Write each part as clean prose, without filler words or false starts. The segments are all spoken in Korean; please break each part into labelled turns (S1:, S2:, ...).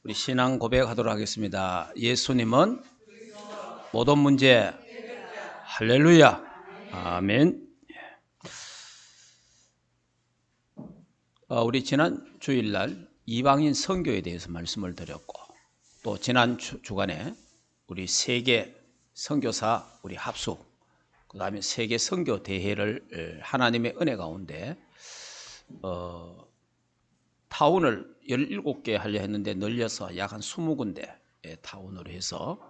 S1: 우리 신앙 고백하도록 하겠습니다. 예수님은 모든 문제. 할렐루야. 아멘. 우리 지난 주일날 이방인 선교에 대해서 말씀을 드렸고, 또 지난 주간에 우리 세계 선교사 우리 합숙, 그 다음에 세계 선교 대회를 하나님의 은혜 가운데 타운을 17개 하려 했는데 늘려서 약 한 20군데 타운으로 해서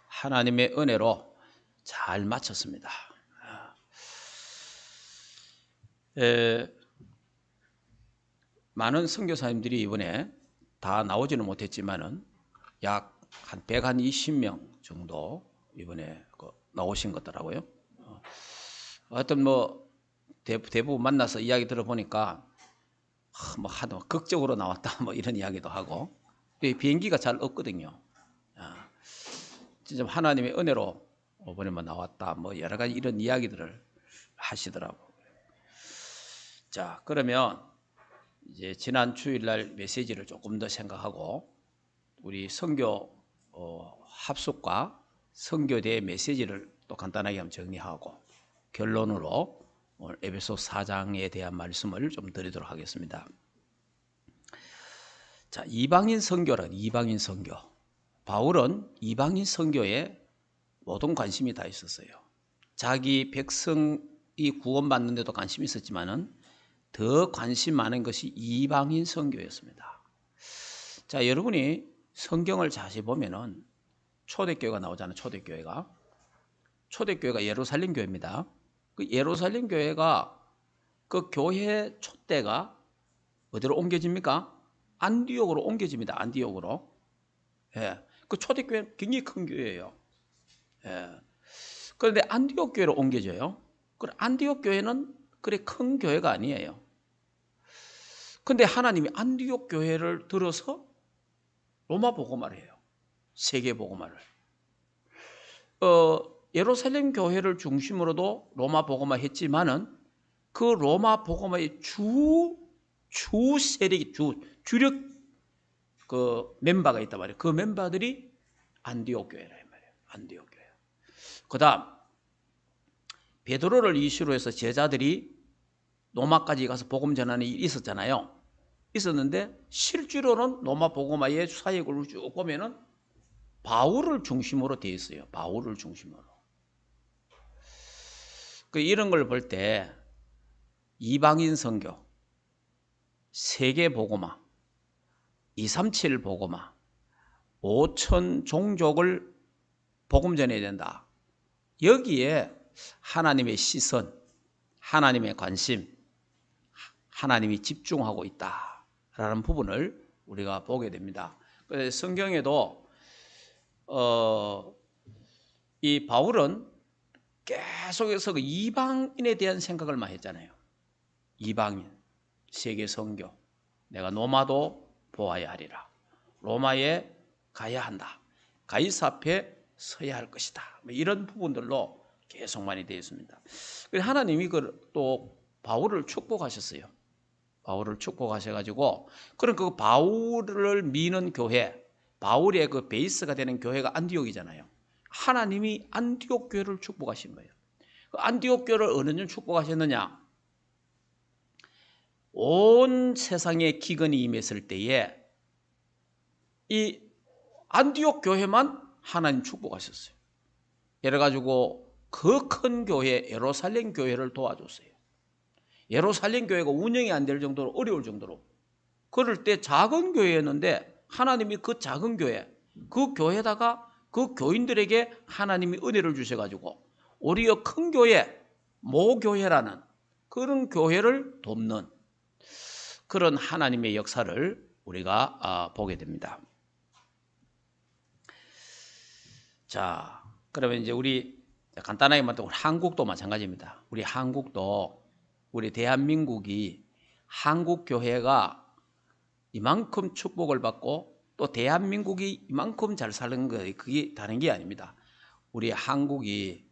S1: 하나님의 은혜로 잘 마쳤습니다. 많은 선교사님들이 이번에 다 나오지는 못했지만은 약 한 120명 정도 이번에 나오신 것더라고요. 하여튼 뭐 대부분 만나서 이야기 들어보니까 뭐 하도 극적으로 나왔다 뭐 이런 이야기도 하고, 비행기가 잘 없거든요. 진짜 하나님의 은혜로 이번에만 나왔다 뭐 여러 가지 이런 이야기들을 하시더라고요. 자, 그러면 이제 지난 주일날 메시지를 조금 더 생각하고 우리 선교 합숙과 선교대의 메시지를 또 간단하게 한번 정리하고 결론으로 오늘 에베소 4장에 대한 말씀을 좀 드리도록 하겠습니다. 자, 이방인 선교란 이방인 선교. 바울은 이방인 선교에 모든 관심이 다 있었어요. 자기 백성이 구원받는 데도 관심이 있었지만은 더 관심 많은 것이 이방인 선교였습니다. 자, 여러분이 성경을 자세히 보면은 초대교회가 나오잖아요. 초대교회가 예루살렘 교회입니다. 그 예루살렘 교회가 그 교회 촛대가 어디로 옮겨집니까? 안디옥으로 옮겨집니다. 안디옥으로. 예. 그 초대교회는 굉장히 큰 교회예요. 예. 그런데 안디옥 교회로 옮겨져요. 그 안디옥 교회는 그래 큰 교회가 아니에요. 근데 하나님이 안디옥 교회를 들어서 로마 복음화를 해요. 세계 복음화를. 예루살렘 교회를 중심으로도 로마 복음화 했지만은 그 로마 복음화의 주 세력이 주력 그 멤버가 있단 말이에요. 그 멤버들이 안디옥 교회라 말이에요. 안디옥 교회. 그다음 베드로를 이슈로 해서 제자들이 로마까지 가서 복음 전하는 일이 있었는데 실제로는 로마 복음화의 사역을 쭉 보면은 바울을 중심으로 되어 있어요. 바울을 중심으로. 이런 걸 볼 때 이방인 선교, 세계 복음화, 237 복음화, 5천 종족을 복음 전해야 된다. 여기에 하나님의 시선, 하나님의 관심, 하나님이 집중하고 있다라는 부분을 우리가 보게 됩니다. 그래서 성경에도 이 바울은 계속해서 그 이방인에 대한 생각을 많이 했잖아요. 이방인, 세계 선교, 내가 로마도 보아야 하리라. 로마에 가야 한다. 가이사 앞에 서야 할 것이다. 이런 부분들로 계속 많이 되어 있습니다. 하나님이 또 바울을 축복하셨어요. 바울을 축복하셔가지고, 그럼 그 바울을 미는 교회, 바울의 그 베이스가 되는 교회가 안디옥이잖아요. 하나님이 안디옥 교회를 축복하신 거예요. 그 안디옥 교회를 어느 년 축복하셨느냐? 온 세상에 기근이 임했을 때에 이 안디옥 교회만 하나님 축복하셨어요. 그래가지고 그 큰 교회 예루살렘 교회를 도와줬어요. 예루살렘 교회가 운영이 안 될 정도로 어려울 정도로. 그럴 때 작은 교회였는데 하나님이 그 작은 교회, 그 교회에다가 그 교인들에게 하나님이 은혜를 주셔가지고 오히려 큰 교회, 모교회라는 그런 교회를 돕는 그런 하나님의 역사를 우리가 보게 됩니다. 자, 그러면 이제 우리 간단하게 말하면 한국도 마찬가지입니다. 우리 한국도 우리 대한민국이 한국 교회가 이만큼 축복을 받고 또 대한민국이 이만큼 잘 사는 거 그게 다른 게 아닙니다. 우리 한국이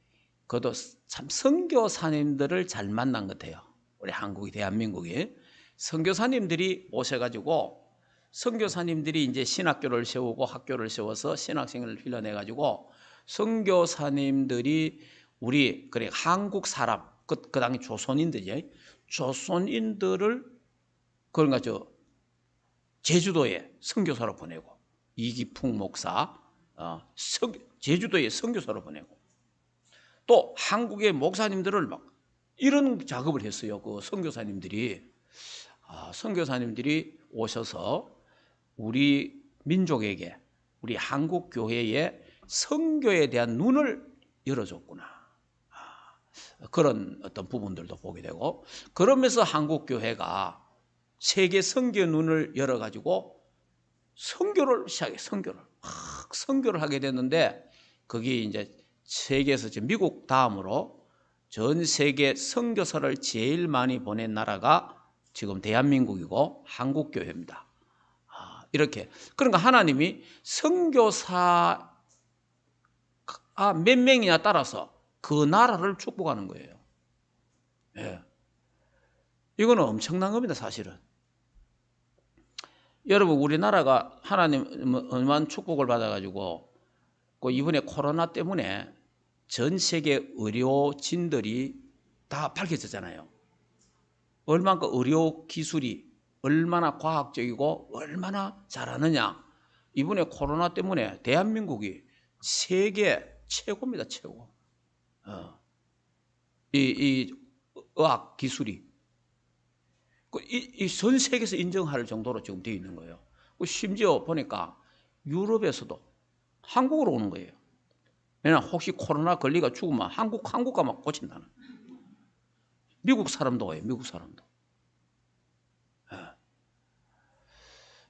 S1: 그것도 참 선교사님들을 잘 만난 것 같아요. 우리 한국이 대한민국이 선교사님들이 오셔가지고 선교사님들이 이제 신학교를 세우고 학교를 세워서 신학생을 훈련해 가지고 선교사님들이 우리 그래 한국 사람 그 당시 조선인들이 조선인들을 그런가 제주도에 선교사로 보내고 이기풍 목사 제주도에 선교사로 보내고 또 한국의 목사님들을 막 이런 작업을 했어요. 그 선교사님들이 선교사님들이 오셔서 우리 민족에게 우리 한국 교회의 선교에 대한 눈을 열어줬구나. 그런 어떤 부분들도 보게 되고 그러면서 한국 교회가 세계 선교 눈을 열어가지고 선교를 시작해 선교를 하게 됐는데 그게 이제 세계에서 미국 다음으로 전 세계 선교사를 제일 많이 보낸 나라가 지금 대한민국이고 한국 교회입니다. 이렇게 그러니까 하나님이 선교사 몇 명이냐 따라서 그 나라를 축복하는 거예요. 예. 이거는 엄청난 겁니다, 사실은. 여러분, 우리나라가 하나님 얼마나 축복을 받아가지고 이번에 코로나 때문에 전 세계 의료진들이 다 밝혀졌잖아요. 얼마나 그 의료 기술이 얼마나 과학적이고 얼마나 잘하느냐. 이번에 코로나 때문에 대한민국이 세계 최고입니다, 최고. 이 의학 기술이 전 세계에서 인정할 정도로 지금 되어 있는 거예요. 심지어 보니까 유럽에서도 한국으로 오는 거예요. 왜냐하면 혹시 코로나 걸리가 죽으면 한국 가면 고친다는. 미국 사람도 와요, 미국 사람도.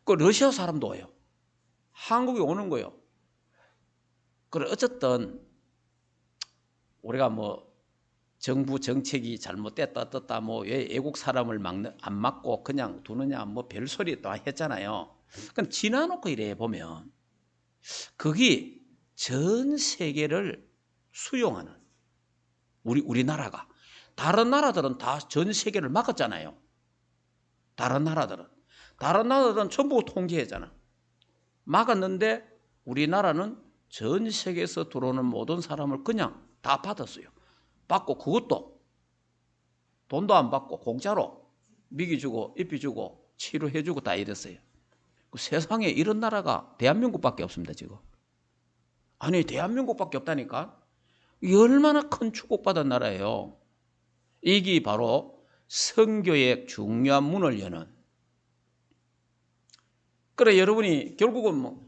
S1: 그 러시아 사람도 와요. 한국에 오는 거예요. 그래 어쨌든 우리가 정부 정책이 잘못됐다 어떻다 왜 애국 사람을 안 막고 그냥 두느냐 별소리 또 했잖아요. 그럼 지나놓고 이래 보면 그게 전 세계를 수용하는 우리나라가 다른 나라들은 다 전 세계를 막았잖아요. 다른 나라들은 전부 통제했잖아. 막았는데 우리나라는 전 세계에서 들어오는 모든 사람을 그냥 다 받았어요. 받고 그것도 돈도 안 받고 공짜로 먹여주고 입혀주고 치료해주고 다 이랬어요. 세상에 이런 나라가 대한민국밖에 없습니다, 지금. 아니, 대한민국밖에 없다니까? 이게 얼마나 큰 축복받은 나라예요. 이게 바로 선교의 중요한 문을 여는. 그래, 여러분이 결국은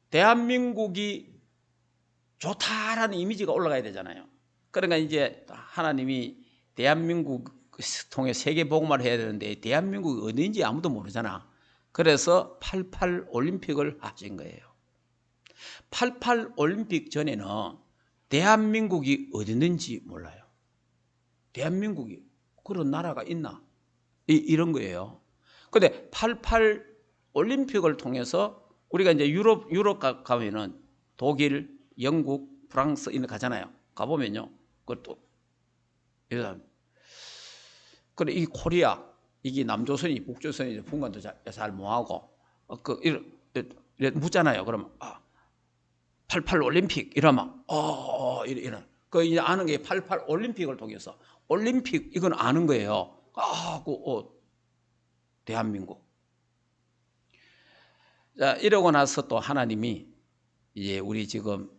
S1: 대한민국이 좋다라는 이미지가 올라가야 되잖아요. 그러니까 이제 하나님이 대한민국 통해 세계 복음화를 해야 되는데 대한민국이 어딘지 아무도 모르잖아. 그래서 88 올림픽을 하신 거예요. 88 올림픽 전에는 대한민국이 어디 있는지 몰라요. 대한민국이 그런 나라가 있나? 이런 거예요. 근데 88 올림픽을 통해서 우리가 이제 유럽 가면은 독일, 영국, 프랑스 이런 가잖아요. 가보면요. 그것도 그래 이 코리아 이게 남조선이 북조선이 분간도 잘 못하고 이래 묻잖아요. 그러면 88 올림픽 이러면 이런 그 이제 아는 게 88 올림픽을 통해서 올림픽 이건 아는 거예요. 대한민국. 자 이러고 나서 또 하나님이 이제 우리 지금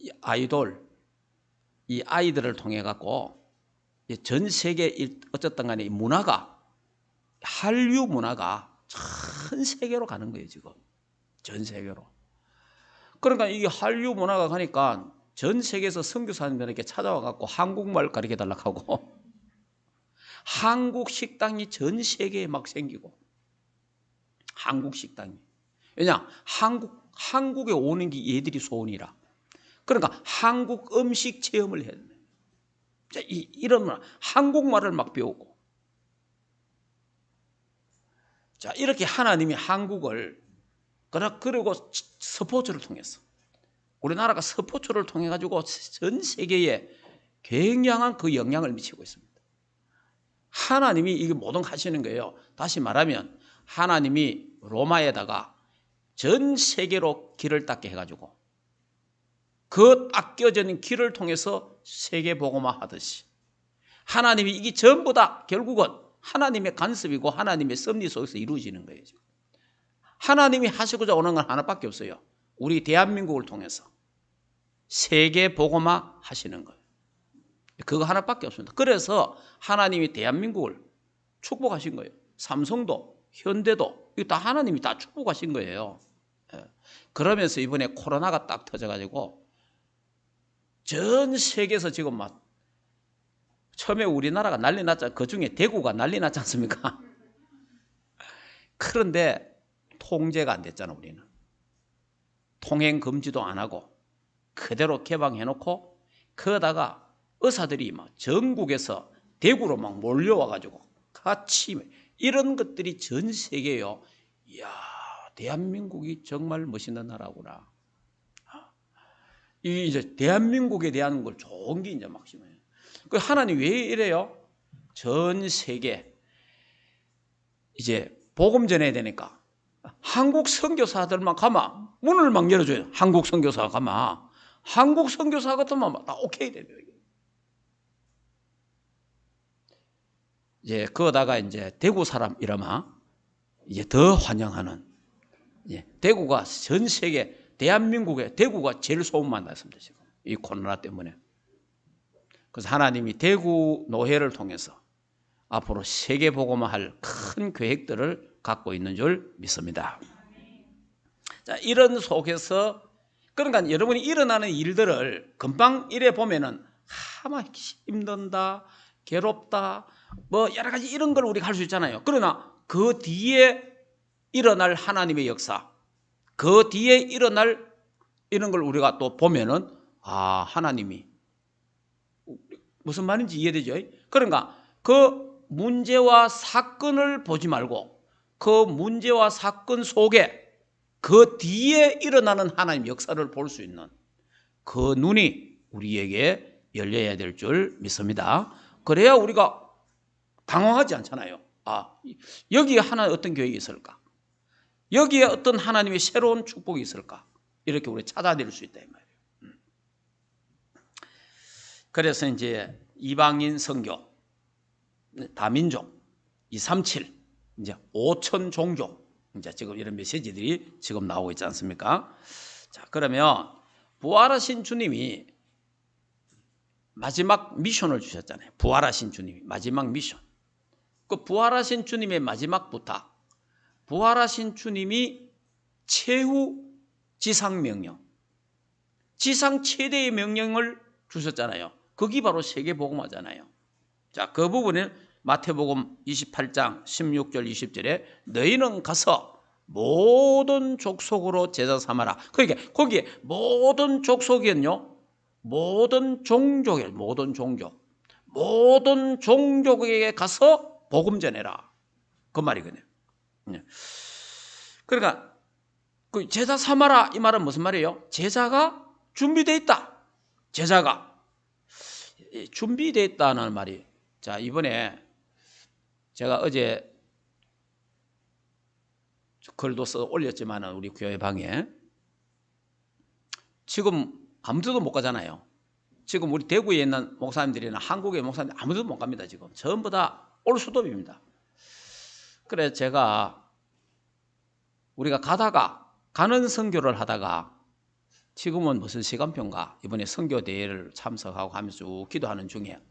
S1: 이 아이돌 이 아이들을 통해 갖고 전 세계 어쨌든 간에 이 문화가 한류 문화가 전 세계로 가는 거예요, 지금. 전 세계로. 그러니까 이게 한류 문화가 가니까 전 세계에서 선교사님들에게 찾아와 갖고 한국말 가르쳐 달라고 하고 한국 식당이 전 세계에 막 생기고 한국 식당이. 왜냐? 한국에 오는 게 얘들이 소원이라. 그러니까 한국 음식 체험을 해야 돼요. 이러면 한국말을 막 배우고. 자, 이렇게 하나님이 한국을 그리고 스포츠를 통해서 우리나라가 스포츠를 통해 가지고 전 세계에 굉장한 그 영향을 미치고 있습니다. 하나님이 이게 모든 하시는 거예요. 다시 말하면 하나님이 로마에다가 전 세계로 길을 닦게 해가지고 그 닦여진 길을 통해서 세계 복음화 하듯이 하나님이 이게 전부 다 결국은 하나님의 간섭이고 하나님의 섭리 속에서 이루어지는 거예요. 하나님이 하시고자 오는 건 하나밖에 없어요. 우리 대한민국을 통해서 세계 복음화 하시는 거예요. 그거 하나밖에 없습니다. 그래서 하나님이 대한민국을 축복하신 거예요. 삼성도 현대도 이거 다 하나님이 다 축복하신 거예요. 그러면서 이번에 코로나가 딱 터져가지고 전 세계에서 지금 막 처음에 우리나라가 난리 났잖아요. 그중에 대구가 난리 났지 않습니까? 그런데 통제가 안 됐잖아. 우리는 통행 금지도 안 하고 그대로 개방해놓고 그러다가 의사들이 막 전국에서 대구로 막 몰려와가지고 같이 이런 것들이 전 세계예요. 이야, 대한민국이 정말 멋있는 나라구나. 이 이제 대한민국에 대한 걸 좋은 게 이제 막 심해요. 그 하나님 왜 이래요? 전 세계 이제 복음 전해야 되니까 한국 선교사들만 가면 문을 막 열어줘요. 한국 선교사 가면 한국 선교사 같으면 다 오케이 되네요. 이제 그러다가 이제 대구 사람 이러면 이제 더 환영하는 대구가 전 세계 대한민국에 대구가 제일 소문만 났습니다. 지금 이 코로나 때문에. 그래서 하나님이 대구 노회를 통해서 앞으로 세계 복음화할 큰 계획들을 갖고 있는 줄 믿습니다. 자, 이런 속에서 그러니까 여러분이 일어나는 일들을 금방 이래 보면은 아마 힘든다, 괴롭다, 뭐 여러 가지 이런 걸 우리가 할 수 있잖아요. 그러나 그 뒤에 일어날 하나님의 역사, 그 뒤에 일어날 이런 걸 우리가 또 보면은 아, 하나님이 무슨 말인지 이해되죠? 그러니까 그 문제와 사건을 보지 말고 그 문제와 사건 속에 그 뒤에 일어나는 하나님 역사를 볼 수 있는 그 눈이 우리에게 열려야 될 줄 믿습니다. 그래야 우리가 당황하지 않잖아요. 아, 여기에 하나 어떤 계획이 있을까? 여기에 어떤 하나님의 새로운 축복이 있을까? 이렇게 우리 찾아낼 수 있다 이 말이에요. 그래서 이제 이방인 선교, 다민족, 237, 이제 5천 종족, 이제 지금 이런 메시지들이 지금 나오고 있지 않습니까? 자, 그러면 부활하신 주님이 마지막 미션을 주셨잖아요. 부활하신 주님이 마지막 미션. 그 부활하신 주님의 마지막 부탁, 부활하신 주님이 최후 지상 명령, 지상 최대의 명령을 주셨잖아요. 그게 바로 세계 복음화잖아요. 자, 그 부분은 마태복음 28장 16절 20절에 너희는 가서 모든 족속으로 제자 삼아라. 그러니까 거기에 모든 족속이요, 모든 종족이에요. 모든 종족, 모든 종족에게 가서 복음 전해라. 그 말이거든요. 그러니까 그 제자 삼아라 이 말은 무슨 말이에요? 제자가 준비되어 있다. 제자가 준비되어 있다는 말이. 자, 이번에 제가 어제 글도 써 올렸지만 우리 교회 방에 지금 아무데도 못 가잖아요. 지금 우리 대구에 있는 목사님들이나 한국의 목사님들 아무데도 못 갑니다. 지금 전부 다 올 수도입니다. 그래 제가 우리가 가는 선교를 하다가 지금은 무슨 시간표인가 이번에 선교 대회를 참석하고 하면서 쭉 기도하는 중에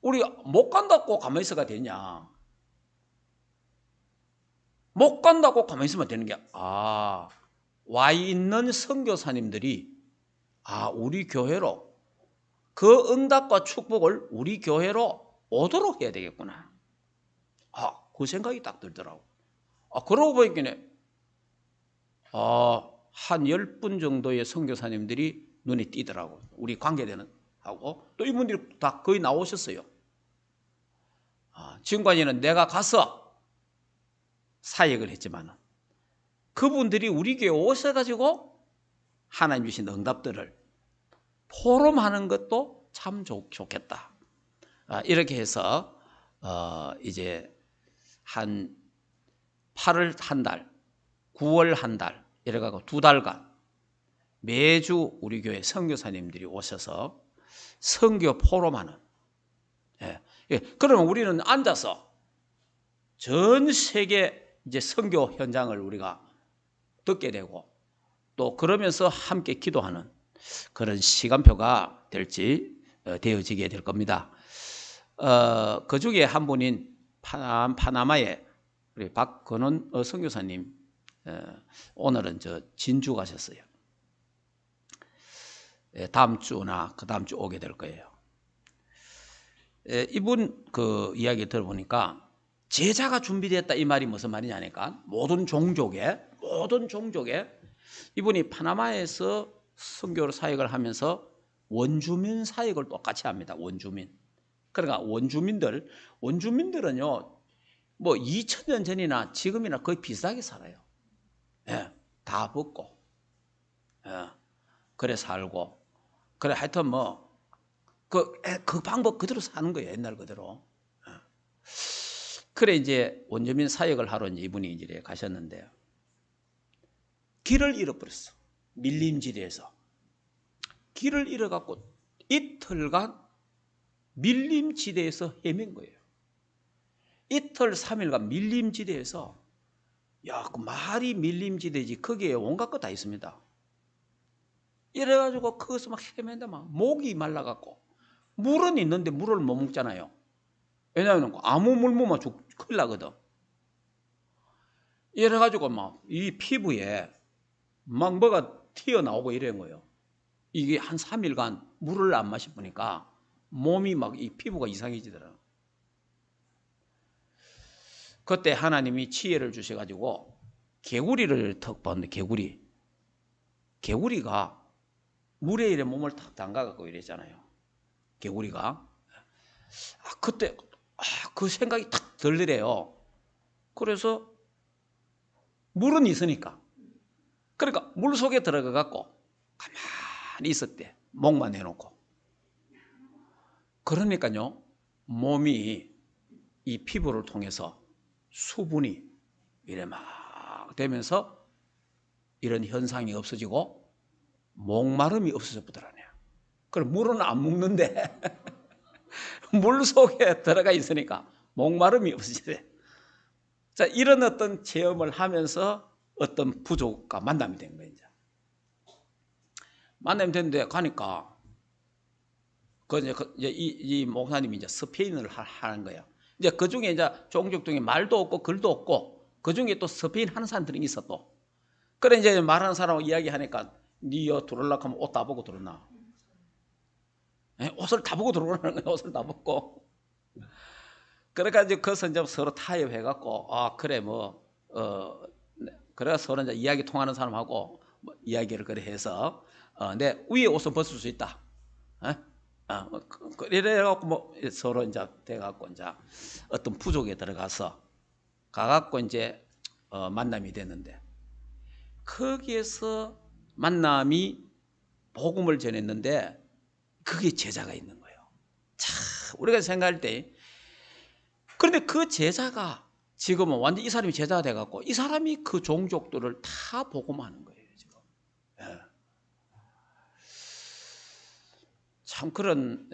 S1: 우리 못 간다고 가만히 있어가 되냐? 못 간다고 가만히 있으면 되는 게 와 있는 선교사님들이 우리 교회로 그 응답과 축복을 우리 교회로 오도록 해야 되겠구나. 그 생각이 딱 들더라고. 그러고 보니까 한 10분 정도의 선교사님들이 눈에 띄더라고. 우리 관계되는 하고 또 이분들이 다 거의 나오셨어요. 지금까지는 내가 가서 사역을 했지만 그분들이 우리 교회에 오셔가지고 하나님 주신 응답들을 포럼하는 것도 참 좋겠다. 이렇게 해서 이제 한 8월 한 달, 9월 한 달 이래가고 2달간 매주 우리 교회 선교사님들이 오셔서 선교 포럼하는. 그러면 우리는 앉아서 전 세계 이제 선교 현장을 우리가 듣게 되고 또 그러면서 함께 기도하는 그런 시간표가 되어지게 될 겁니다. 그 중에 한 분인 파나마의 우리 박건원 선교사님, 오늘은 진주 가셨어요. 다음 주나 그 다음 주 오게 될 거예요. 이분 그 이야기 들어보니까 제자가 준비됐다 이 말이 무슨 말이냐 하니까 모든 종족에 이분이 파나마에서 선교 사역을 하면서 원주민 사역을 똑같이 합니다. 원주민. 그러니까 원주민들은요 뭐 2000년 전이나 지금이나 거의 비슷하게 살아요. 다 벗고 그래 살고 그래 하여튼 뭐 그 방법 그대로 사는 거예요. 옛날 그대로. 그래 이제 원주민 사역을 하러 이제 이분이 이제 가셨는데요. 길을 잃어버렸어. 밀림지대에서. 길을 잃어갖고 이틀간 밀림지대에서 헤맨 거예요. 이틀 3일간 밀림지대에서 그 말이 밀림지대지 거기에 온갖 거 다 있습니다. 이래가지고 거기서 막 헤맨다 막 목이 말라갖고 물은 있는데 물을 못 먹잖아요. 왜냐하면 아무 물 먹으면 큰일 나거든. 이래가지고 막 이 피부에 막 뭐가 튀어나오고 이런 거예요. 이게 한 3일간 물을 안 마셔보니까 몸이 막 이 피부가 이상해지더라고요. 그때 하나님이 지혜를 주셔가지고 개구리를 턱 봤는데 개구리가 물에 이래 몸을 탁 담가갖고 이랬잖아요. 개구리가. 그때 그 생각이 탁 들더래요. 그래서 물은 있으니까. 그러니까 물 속에 들어가갖고 가만히 있었대. 목만 해놓고. 그러니까요, 몸이 이 피부를 통해서 수분이 이래 막 되면서 이런 현상이 없어지고 목마름이 없어져 보더라네요. 그럼 물은 안 먹는데 물 속에 들어가 있으니까 목마름이 없어지대. 자, 이런 어떤 체험을 하면서 어떤 부족과 만남이 된 거예요. 만남이 됐는데 가니까 이 목사님이 이제 스페인어를 하는 거예요. 이제 그 중에 이제 종족 중에 말도 없고 글도 없고 그 중에 또 스페인 하는 사람들이 있어 또. 그래 이제 말하는 사람하고 이야기하니까 니여 들어오려고 하면 옷 다 벗고 들어오나. 옷을 다 벗고 들어오라는 거예요. 옷을 다 벗고. 그래가지고 그것을 이제 서로 타협해갖고 그래 그래 서로 이제 이야기 통하는 사람하고 이야기를 그래 해서 내 위에 옷을 벗을 수 있다. 이래갖고 서로 이제 돼갖고 이제 어떤 부족에 들어가서 가갖고 이제 만남이 됐는데 거기에서 만남이 복음을 전했는데 그게 제자가 있는 거예요. 자, 우리가 생각할 때 그런데 그 제자가 지금은 완전 이 사람이 제자가 돼갖고 이 사람이 그 종족들을 다 복음하는 거예요. 지금. 참 그런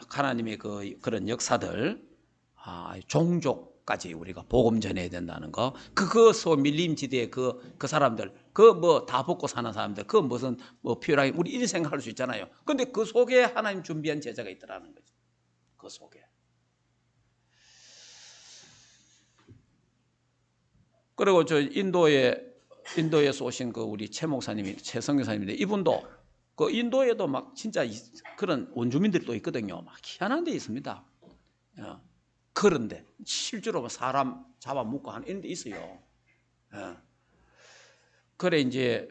S1: 하나님의 그런 역사들, 종족까지 우리가 복음 전해야 된다는 거. 그 밀림지대의 그 사람들, 다 벗고 사는 사람들, 무슨 필요하게 우리 이런 생각할 수 있잖아요. 그런데 그 속에 하나님 준비한 제자가 있더라는 거죠. 그 속에. 그리고 저 인도에서 오신 우리 최 목사님이 최 선교사님인데 이분도 그 인도에도 막 진짜 그런 원주민들이 또 있거든요. 막 희한한 데 있습니다. 그런데 실제로 사람 잡아먹고 하는 이런 데 있어요. 그래 이제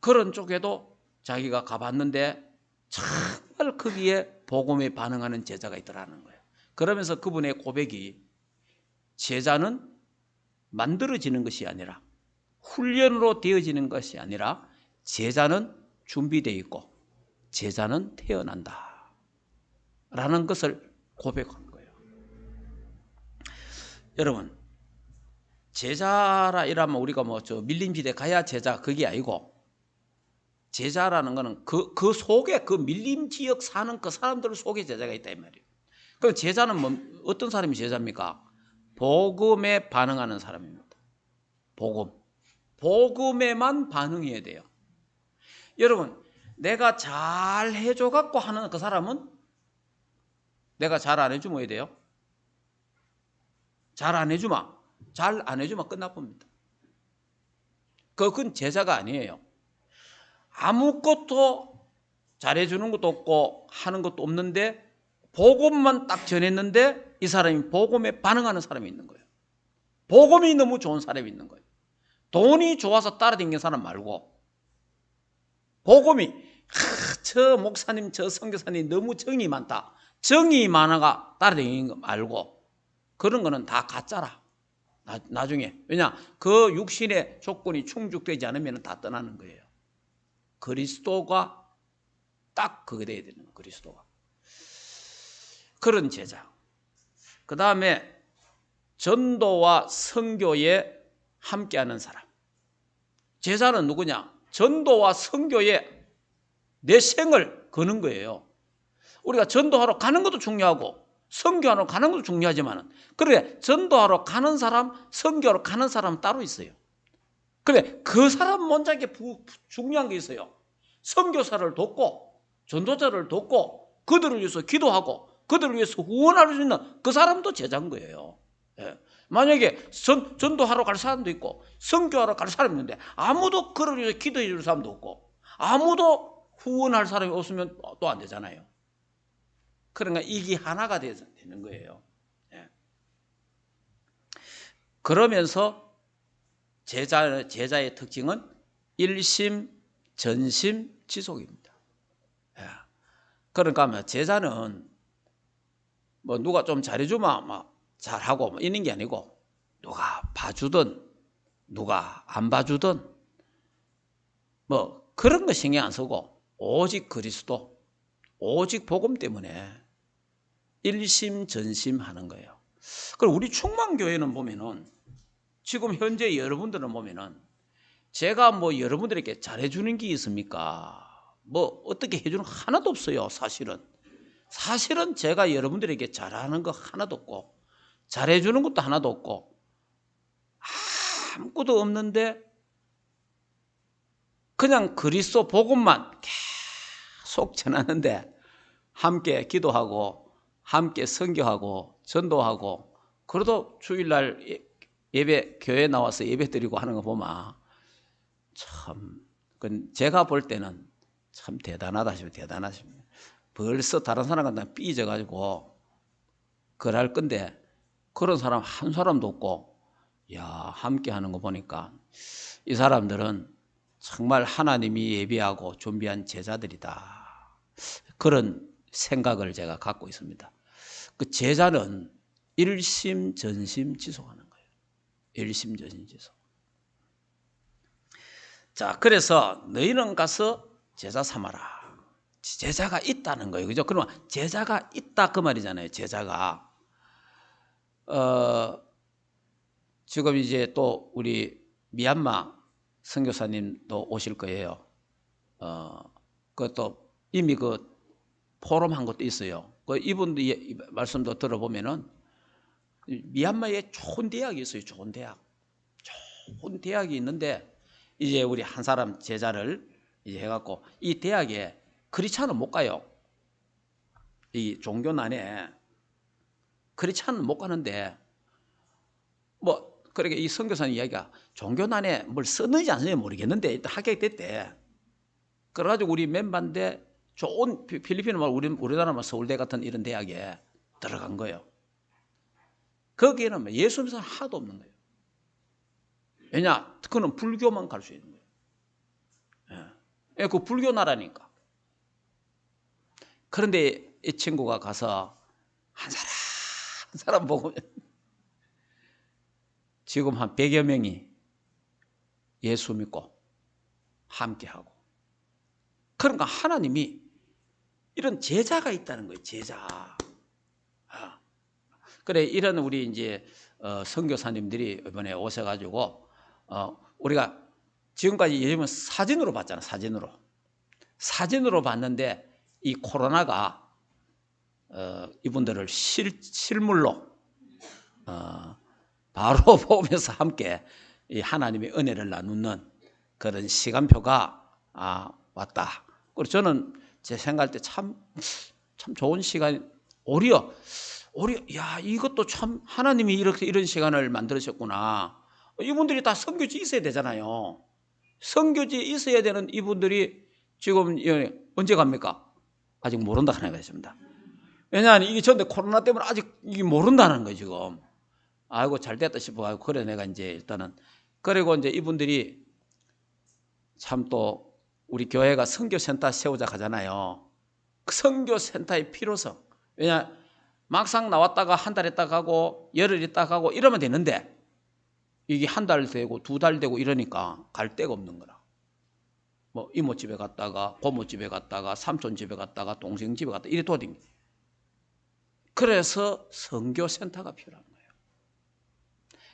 S1: 그런 쪽에도 자기가 가봤는데 정말 거기에 복음에 반응하는 제자가 있더라는 거예요. 그러면서 그분의 고백이 제자는 만들어지는 것이 아니라 훈련으로 되어지는 것이 아니라 제자는 준비되어 있고 제자는 태어난다 라는 것을 고백한 거예요. 여러분, 제자라 이러면 우리가 뭐 저 밀림지대 가야 제자 그게 아니고, 제자라는 거는 그 속에 그 밀림 지역 사는 그 사람들 속에 제자가 있다 이 말이에요. 그럼 제자는 뭐 어떤 사람이 제자입니까? 복음에 반응하는 사람입니다. 복음에만 반응해야 돼요. 여러분, 내가 잘 해줘 갖고 하는 그 사람은, 내가 잘 안 해주면 해야 돼요? 잘 안 해주면 끝나봅니다. 그건 제자가 아니에요. 아무것도 잘해주는 것도 없고 하는 것도 없는데 복음만 딱 전했는데 이 사람이 복음에 반응하는 사람이 있는 거예요. 복음이 너무 좋은 사람이 있는 거예요. 돈이 좋아서 따라다니는 사람 말고, 복음이 저 목사님 저 선교사님 너무 정이 많다, 정이 많아가 따라다니는 거 말고, 그런 거는 다 가짜라 나중에. 왜냐, 그 육신의 조건이 충족되지 않으면 다 떠나는 거예요. 그리스도가 딱 그게 돼야 되는 거예요. 그리스도가. 그런 제자. 그 다음에 전도와 선교에 함께하는 사람. 제자는 누구냐? 전도와 선교에 내 생을 거는 거예요. 우리가 전도하러 가는 것도 중요하고 선교하러 가는 것도 중요하지만, 그래 전도하러 가는 사람, 선교하러 가는 사람 따로 있어요. 그래 그 사람 먼저에게 중요한 게 있어요. 선교사를 돕고 전도자를 돕고 그들을 위해서 기도하고 그들을 위해서 후원할 수 있는 그 사람도 제자인 거예요. 예. 만약에 전도하러 갈 사람도 있고 선교하러 갈 사람이 있는데 아무도 그를 위해서 기도해 줄 사람도 없고 아무도 후원할 사람이 없으면 또 안 되잖아요. 그러니까 이게 하나가 되는 거예요. 예. 그러면서 제자의 특징은 일심, 전심, 지속입니다. 예. 그러니까 제자는 뭐 누가 좀 잘해주면 막 잘하고 뭐 이런 게 아니고, 누가 봐주든 누가 안 봐주든 뭐 그런 거 신경 안 쓰고 오직 그리스도, 오직 복음 때문에 일심전심하는 거예요. 그리고 우리 충만교회는 보면은, 지금 현재 여러분들은 보면은, 제가 뭐 여러분들에게 잘해주는 게 있습니까? 뭐 어떻게 해주는 거 하나도 없어요. 사실은 제가 여러분들에게 잘하는 거 하나도 없고 잘해주는 것도 하나도 없고 아무것도 없는데, 그냥 그리스도 복음만 계속 전하는데, 함께 기도하고 함께 선교하고 전도하고, 그래도 주일날 예배 교회 나와서 예배 드리고 하는 거 보면 참, 제가 볼 때는 참 대단하십니다. 벌써 다른 사람한테 삐져가지고 그럴 건데 그런 사람 한 사람도 없고, 야, 함께 하는 거 보니까 이 사람들은 정말 하나님이 예비하고 준비한 제자들이다, 그런 생각을 제가 갖고 있습니다. 그 제자는 일심전심지속하는 거예요. 일심전심지속. 자, 그래서 너희는 가서 제자 삼아라. 제자가 있다는 거예요. 그죠? 그러면 제자가 있다 그 말이잖아요. 제자가. 지금 이제 또 우리 미얀마 선교사님도 오실 거예요. 그것도 이미 그 포럼 한 것도 있어요. 그 이분도 말씀도 들어보면은 미얀마에 좋은 대학이 있어요. 좋은 대학이 있는데, 이제 우리 한 사람 제자를 이제 해갖고 이 대학에 크리스찬은 못 가요. 이 종교난에 크리스찬은 못 가는데, 뭐 그렇게 이 선교사님 이야기가 종교난에 뭘 썼는지 안 썼는지 모르겠는데 일단 합격됐대. 그래가지고 우리 멤버인데 좋은 필리핀 말 우리나라 말 서울대 같은 이런 대학에 들어간 거예요. 거기에는 예수 믿는 사람 하나도 없는 거예요. 왜냐? 그는 불교만 갈 수 있는 거예요. 예. 그 불교 나라니까. 그런데 이 친구가 가서 한 사람 보고 지금 한 100여 명이 예수 믿고 함께하고. 그러니까 하나님이 이런 제자가 있다는 거예요. 제자. 그래 이런 우리 이제 선교사님들이 이번에 오셔가지고 우리가 지금까지 예전에 사진으로 봤잖아. 사진으로 봤는데 이 코로나가 이분들을 실물로 바로 보면서 함께 이 하나님의 은혜를 나누는 그런 시간표가 왔다. 그리고 저는 제 생각할 때 참 좋은 시간. 오히려 야 이것도 참 하나님이 이런 시간을 만들으셨구나. 이분들이 다 선교지 있어야 되잖아요. 선교지에 있어야 되는 이분들이 지금 언제 갑니까? 아직 모른다 하는 것입니다. 왜냐하면 이게 전에 코로나 때문에 아직 이게 모른다는 거예요 지금. 아이고 잘 됐다 싶어. 그래 내가 이제 일단은 그리고 이제 이분들이 참 또 우리 교회가 선교센터 세우자 하잖아요. 그 선교센터의 필요성. 왜냐 막상 나왔다가 한 달 있다 가고 열흘 있다 가고 이러면 되는데 이게 한 달 되고 두 달 되고 이러니까 갈 데가 없는 거라. 뭐 이모 집에 갔다가 고모 집에 갔다가 삼촌 집에 갔다가 동생 집에 갔다가 이래 도댕기. 그래서 선교센터가 필요한 거예요.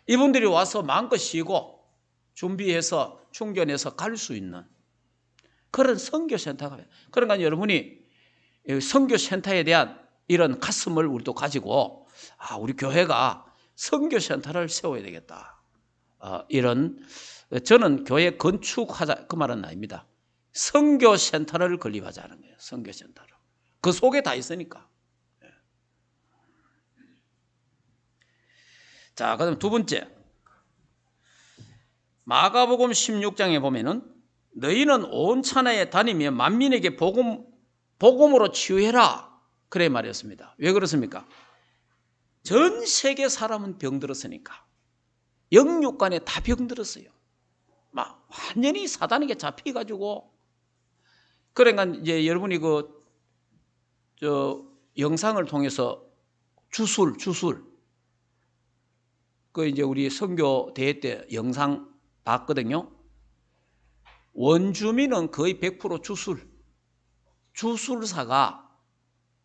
S1: 이분들이 와서 마음껏 쉬고 준비해서 충전해서 갈 수 있는 그런 선교센터가 필요해요. 그러니까 여러분이 선교센터에 대한 이런 가슴을 우리도 가지고 우리 교회가 선교센터를 세워야 되겠다. 이런 저는 교회 건축하자 그 말은 아닙니다. 선교센터를 건립하자는 거예요. 선교센터를. 그 속에 다 있으니까. 자, 그다음 두 번째. 마가복음 16장에 보면은 너희는 온 천하에 다니며 만민에게 복음으로 치유해라. 그래 말했습니다. 왜 그렇습니까? 전 세계 사람은 병들었으니까. 영육간에 다 병들었어요. 막 완전히 사단에게 잡혀가지고. 그러니까 이제 여러분이 영상을 통해서 주술. 이제 우리 선교 대회 때 영상 봤거든요. 원주민은 거의 100% 주술사가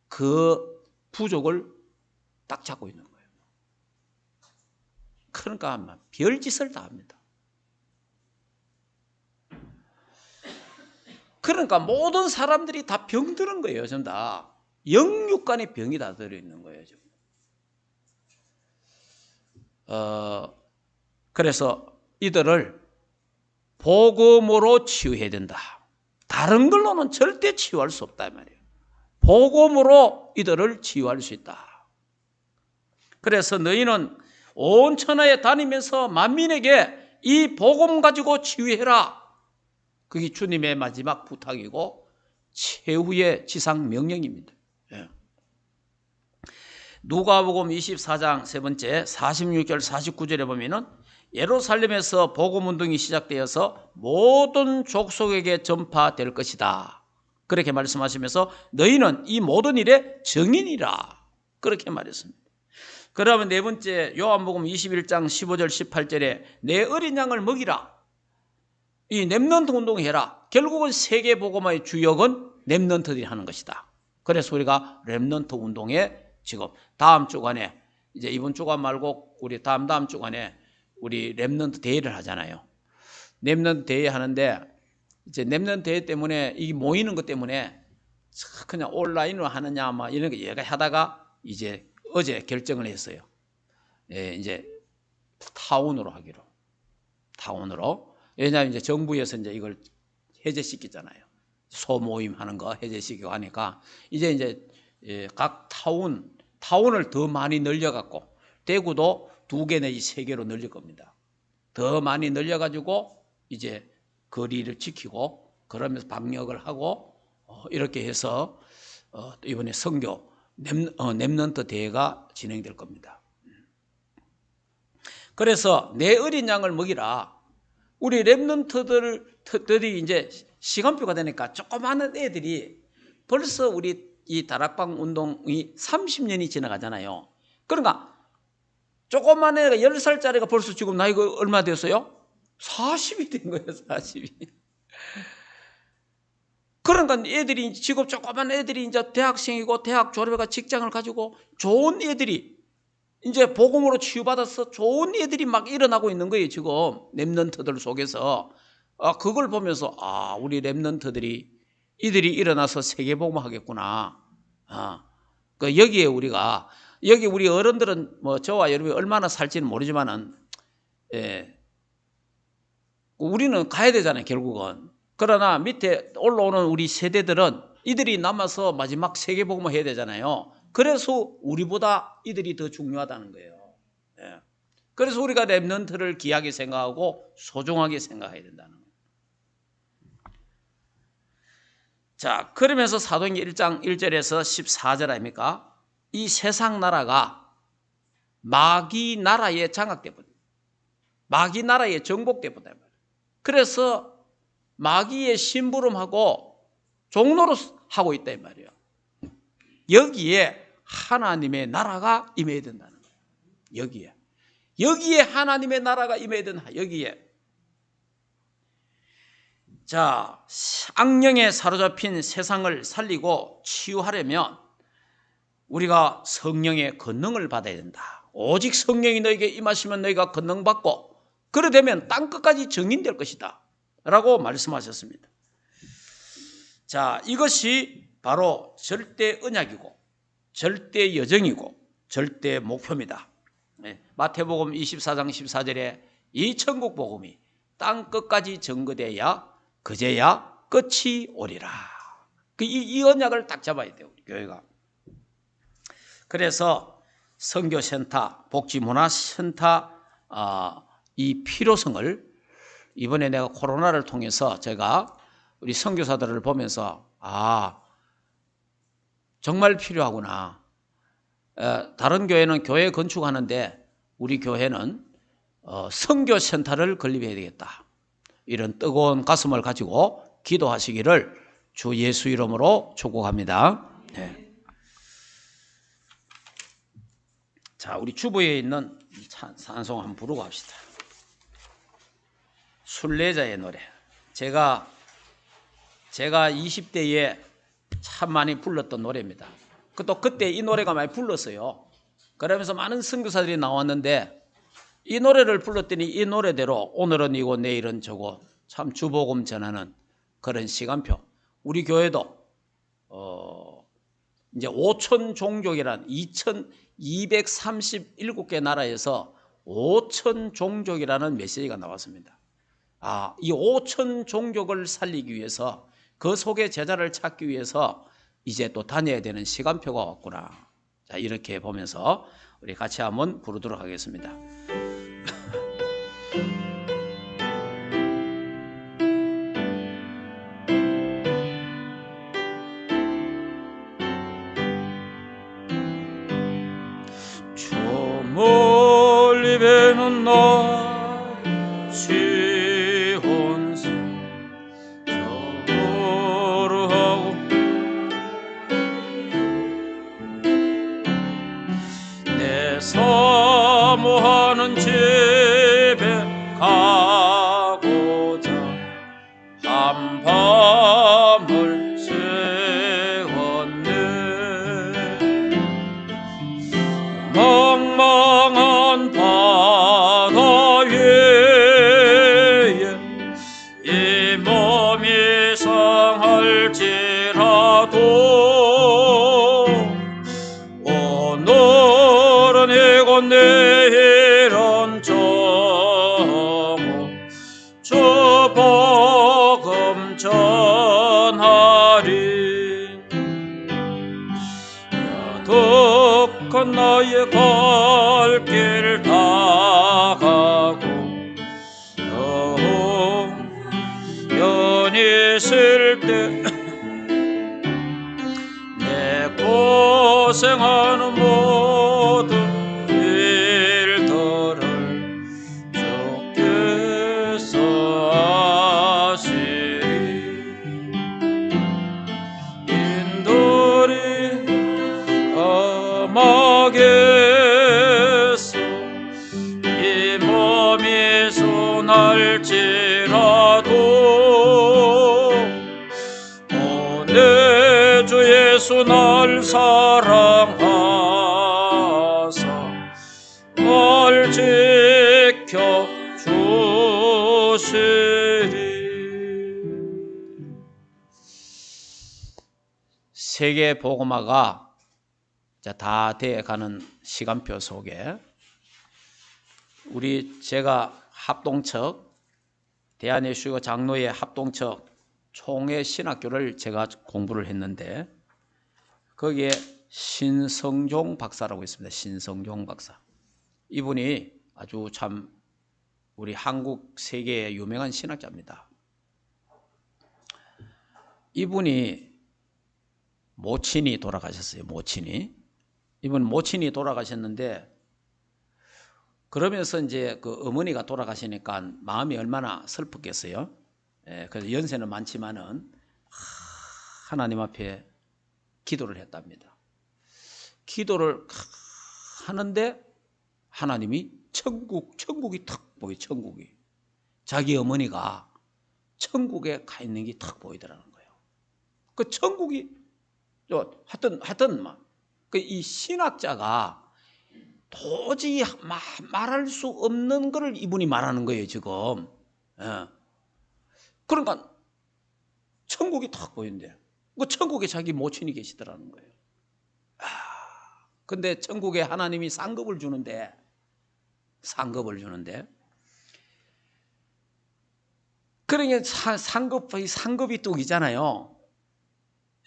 S1: 그 부족을 딱 잡고 있는 거예요. 그러니까 아마 별짓을 다 합니다. 그러니까 모든 사람들이 다 병드는 거예요. 전부 다. 영육간에 병이 다 들어있는 거예요. 지금. 그래서 이들을 복음으로 치유해야 된다. 다른 걸로는 절대 치유할 수 없다 말이에요. 복음으로 이들을 치유할 수 있다. 그래서 너희는 온 천하에 다니면서 만민에게 이 복음 가지고 치유해라. 그게 주님의 마지막 부탁이고 최후의 지상 명령입니다. 누가복음 24장 세 번째 46절 49절에 보면은 예루살렘에서 복음 운동이 시작되어서 모든 족속에게 전파될 것이다. 그렇게 말씀하시면서 너희는 이 모든 일의 증인이라. 그렇게 말했습니다. 그러면 네 번째 요한복음 21장 15절 18절에 내 어린 양을 먹이라. 이 렘넌트 운동해라. 결국은 세계 복음화의 주역은 렘넌트들이 하는 것이다. 그래서 우리가 렘넌트 운동에 지금 다음 주간에 이제 이번 주간 말고 우리 다음 주간에 우리 렘넌트 대회를 하잖아요. 렘넌트 대회 하는데 이제 렘넌트 대회 때문에 이 모이는 것 때문에 그냥 온라인으로 하느냐 막 이런 거 얘기하다가 이제 어제 결정을 했어요. 이제 타운으로 하기로. 타운으로. 왜냐하면 이제 정부에서 이제 이걸 해제시키잖아요. 소모임 하는 거 해제시키고 하니까 이제 각 타운을 더 많이 늘려갖고 대구도 2개 내지 3개로 늘릴 겁니다. 더 많이 늘려가지고 이제 거리를 지키고 그러면서 방역을 하고 이렇게 해서 이번에 선교 렘넌트 대회가 진행될 겁니다. 그래서 내 어린 양을 먹이라. 우리 렘넌트들이 이제 시간표가 되니까 조그마한 애들이 벌써 우리 이 다락방 운동이 30년이 지나가잖아요. 그러니까 조그만 애가 10살짜리가 벌써 지금 나이가 얼마 됐어요? 40이 된 거예요. 40이. 그러니까 애들이 지금 조그만 애들이 이제 대학생이고 대학 졸업해가 직장을 가지고 좋은 애들이 이제 복음으로 치유받아서 좋은 애들이 막 일어나고 있는 거예요. 지금 렘넌트들 속에서. 그걸 보면서 우리 렘넌트들이 이들이 일어나서 세계복음 하겠구나. 여기에 여기 우리 어른들은 뭐 저와 여러분이 얼마나 살지는 모르지만은 우리는 가야 되잖아요, 결국은. 그러나 밑에 올라오는 우리 세대들은 이들이 남아서 마지막 세계복음을 해야 되잖아요. 그래서 우리보다 이들이 더 중요하다는 거예요. 그래서 우리가 렘넌트를 귀하게 생각하고 소중하게 생각해야 된다는 거예요. 자, 그러면서 사도행전 1장 1절에서 14절 아닙니까? 이 세상 나라가 마귀 나라에 장악돼 버립니다. 마귀 나라에 정복돼 버립니다. 그래서 마귀의 심부름하고 종로로 하고 있다 이 말이에요. 여기에 하나님의 나라가 임해야 된다는 거예요. 여기에 하나님의 나라가 임해야 된다. 여기에. 자, 악령에 사로잡힌 세상을 살리고 치유하려면 우리가 성령의 권능을 받아야 된다. 오직 성령이 너에게 임하시면 너희가 권능받고 그러되면 땅끝까지 증인될 것이다 라고 말씀하셨습니다. 자, 이것이 바로 절대 언약이고 절대 여정이고 절대 목표입니다. 마태복음 24장 14절에 이 천국 복음이 땅끝까지 전거되어야 그제야 끝이 오리라. 이 언약을 딱 잡아야 돼요, 우리 교회가. 그래서 선교센터, 복지문화센터 이 필요성을 이번에 내가 코로나를 통해서 제가 우리 선교사들을 보면서 정말 필요하구나. 다른 교회는 교회 건축하는데 우리 교회는 선교센터를 건립해야 되겠다. 이런 뜨거운 가슴을 가지고 기도하시기를 주 예수 이름으로 축복합니다. 네. 자, 우리 주부에 있는 찬송 한번 부르고 합시다. 순례자의 노래. 제가 20대에 참 많이 불렀던 노래입니다. 또 그때 이 노래가 많이 불렀어요. 그러면서 많은 선교사들이 나왔는데 이 노래를 불렀더니 이 노래대로 오늘은 이고 내일은 저고 참 주복음 전하는 그런 시간표. 우리 교회도 이제 5천 종족이란 2,237개 나라에서 5천 종족이라는 메시지가 나왔습니다. 이 5천 종족을 살리기 위해서 그 속에 제자를 찾기 위해서 이제 또 다녀야 되는 시간표가 왔구나. 자, 이렇게 보면서 우리 같이 한번 부르도록 하겠습니다. 저 멀리 배는 나 시온산 저거르하고 내 사모하는 집에 가고자 한밤을 새웠네. 망망한 바다 위에 이 몸이 상할지라도 오늘은 이고 내일은 저고 저 복음 전하리. 야덕한 나의 갈 길 다 가고 연이 있을 때 내 고생하는 모든 일들을 주께서 하시리. 인들이 음악에서 이 몸이 순할지라도 날 사랑하사 날 지켜 주시리. 세계 복음화가 다 돼가는 시간표 속에 제가 합동측 대한예수교 장로회 합동측 총회 신학교를 제가 공부를 했는데 거기에 신성종 박사라고 있습니다. 신성종 박사. 이분이 아주 참 우리 한국 세계의 유명한 신학자입니다. 이분이 모친이 돌아가셨어요. 이분 모친이 돌아가셨는데 그러면서 이제 그 어머니가 돌아가시니까 마음이 얼마나 슬펐겠어요. 그래서 연세는 많지만은 하나님 앞에 기도를 했답니다. 기도를 하는데 하나님이 천국이 탁 보여. 천국이 자기 어머니가 천국에 가 있는 게 탁 보이더라는 거예요. 그 천국이 하여튼 이 신학자가 도저히 말할 수 없는 걸 이분이 말하는 거예요 지금. 그러니까 천국이 탁 보이는데 그 천국에 자기 모친이 계시더라는 거예요. 근데 천국에 하나님이 상급을 주는데 그러니까 상급이 뚝 있잖아요.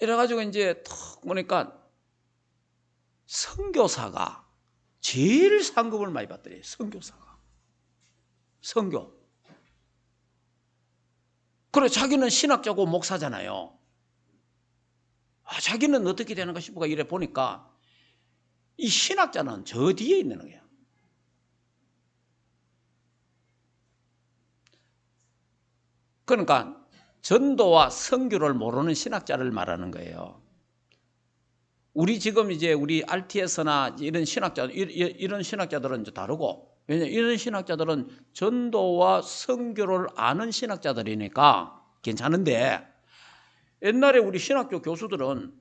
S1: 이래가지고 이제 탁 보니까 선교사가 제일 상급을 많이 받더래요. 선교. 그래 자기는 신학자고 목사잖아요. 자기는 어떻게 되는가 싶어가 이래 보니까 이 신학자는 저 뒤에 있는 거예요. 그러니까 전도와 선교를 모르는 신학자를 말하는 거예요. 우리 지금 이제 우리 RTS나 이런 신학자들은 이제 다르고, 왜냐하면 이런 신학자들은 전도와 선교를 아는 신학자들이니까 괜찮은데 옛날에 우리 신학교 교수들은